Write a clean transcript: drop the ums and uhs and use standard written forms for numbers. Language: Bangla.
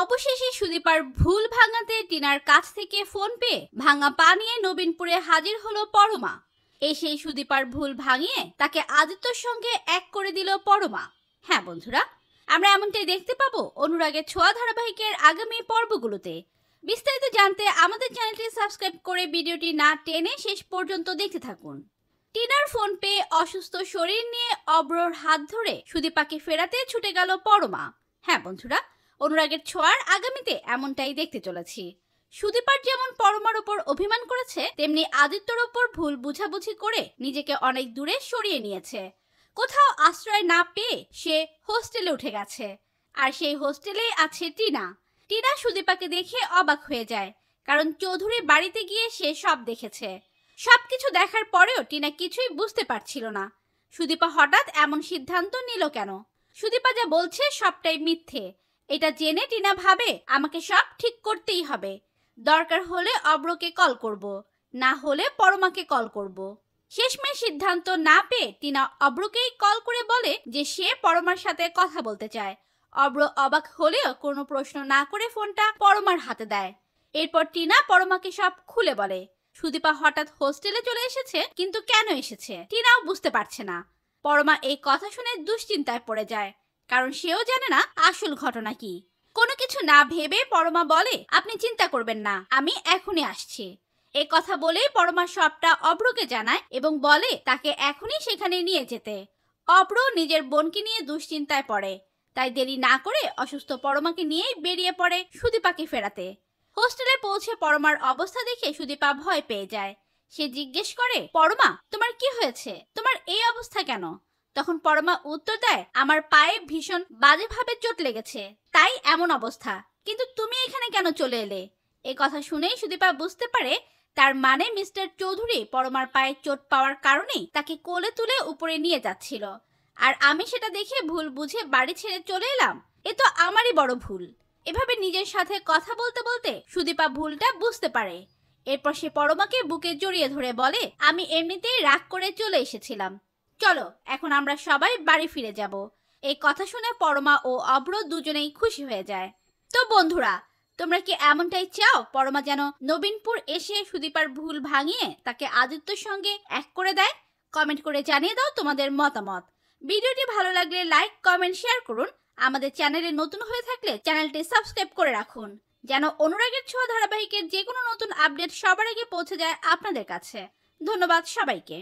অবশেষে সুদীপার ভুল ভাঙাতে টিনার কাছ থেকে ফোন পেয়ে ভাঙা পা নিয়ে নবীনপুরে হাজির হলো পরমা। এসে সুদীপার ভুল ভাঙিয়ে তাকে আদিত্যর সঙ্গে এক করে দিল পরমা। হ্যাঁ বন্ধুরা, আমরা এমনটাই দেখতে পাবো অনুরাগের ছোঁয়া ধারাবাহিকের আগামী পর্বগুলোতে। বিস্তারিত জানতে আমাদের চ্যানেলটি সাবস্ক্রাইব করে ভিডিওটি না টেনে শেষ পর্যন্ত দেখতে থাকুন। টিনার ফোন পেয়ে অসুস্থ শরীর নিয়ে অব্রর হাত ধরে সুদীপাকে ফেরাতে ছুটে গেল পরমা। হ্যাঁ বন্ধুরা, অনুরাগের ছোঁয়ার আগামীতে এমনটাই দেখতে চলেছি। সুদীপার যেমন পরমার ওপর অভিমান করেছে, তেমনি আদিত্যর ওপর ভুল বুঝাবুঝি করে নিজেকে অনেক দূরে সরিয়ে নিয়েছে। কোথাও আশ্রয় না পেয়ে সে হোস্টেলে উঠে গেছে, আর সেই হোস্টেলেই আছে টিনা। টিনা সুদীপাকে দেখে অবাক হয়ে যায়, কারণ চৌধুরী বাড়িতে গিয়ে সে সব দেখেছে। সবকিছু দেখার পরেও টিনা কিছুই বুঝতে পারছিল না সুদীপা হঠাৎ এমন সিদ্ধান্ত নিল কেন। সুদীপা যা বলছে সবটাই মিথ্যে। এটা জেনে টিনা ভাবে আমাকে সব ঠিক করতেই হবে। দরকার হলে অব্রকে কল করব, না হলে পরমাকে কল করব। শেষমেশ সিদ্ধান্ত না পেয়ে টিনা অব্রকেই কল করে বলে যে সে পরমার সাথে কথা বলতে চায়। অব্র অবাক হলেও কোনো প্রশ্ন না করে ফোনটা পরমার হাতে দেয়। এরপর টিনা পরমাকে সব খুলে বলে। সুদীপা হঠাৎ হোস্টেলে চলে এসেছে, কিন্তু কেন এসেছে টিনাও বুঝতে পারছে না। পরমা এই কথা শুনে দুশ্চিন্তায় পড়ে যায়, কারণ সেও জানে না আসল ঘটনা কি। কোনো কিছু না ভেবে পরমা বলে, আপনি চিন্তা করবেন না, আমি এখনই আসছি। এই কথা বলেই পরমা সবটা অব্রকে জানায় এবং বলে তাকে এখনই সেখানে নিয়ে যেতে। অব্র নিজের বোনকে নিয়ে দুশ্চিন্তায় পড়ে, তাই দেরি না করে অসুস্থ পরমাকে নিয়েই বেরিয়ে পড়ে সুদীপাকে ফেরাতে। হোস্টেলে পৌঁছে পরমার অবস্থা দেখে সুদীপা ভয় পেয়ে যায়। সে জিজ্ঞেস করে, পরমা তোমার কি হয়েছে, তোমার এই অবস্থা কেন? তখন পরমা উত্তর দেয়, আমার পায়ে ভীষণ বাজেভাবে চোট লেগেছে, তাই এমন অবস্থা। কিন্তু তুমি এখানে কেন চলে এলে? এই কথা শুনেই সুদীপা বুঝতে পারে তার মানে মিস্টার চৌধুরী পরমার পায়ে চোট পাওয়ার কারণেই তাকে কোলে তুলে উপরে নিয়ে যাচ্ছিল, আর আমি সেটা দেখে ভুল বুঝে বাড়ি ছেড়ে চলে এলাম। এ তো আমারই বড় ভুল। এভাবে নিজের সাথে কথা বলতে বলতে সুদীপা ভুলটা বুঝতে পারে। এরপর সে পরমাকে বুকে জড়িয়ে ধরে বলে, আমি এমনিতেই রাগ করে চলে এসেছিলাম, চলো এখন আমরা সবাই বাড়ি ফিরে যাব। এই কথা শুনে পরমা ও অব্র দুজনেই খুশি হয়ে যায়। তো বন্ধুরা, তোমরা কি এমনটাই চাও পরমা যেন নবীনপুর এসে সুদীপার ভুল ভাঙিয়ে তাকে আদিত্যর সঙ্গে এক করে দেয়? কমেন্ট করে জানিয়ে দাও তোমাদের মতামত। ভিডিওটি ভালো লাগলে লাইক, কমেন্ট, শেয়ার করুন। আমাদের চ্যানেলে নতুন হয়ে থাকলে চ্যানেলটি সাবস্ক্রাইব করে রাখুন, যেন অনুরাগের ছোঁয়া ধারাবাহিকের যে কোনো নতুন আপডেট সবার আগে পৌঁছে যায় আপনাদের কাছে। ধন্যবাদ সবাইকে।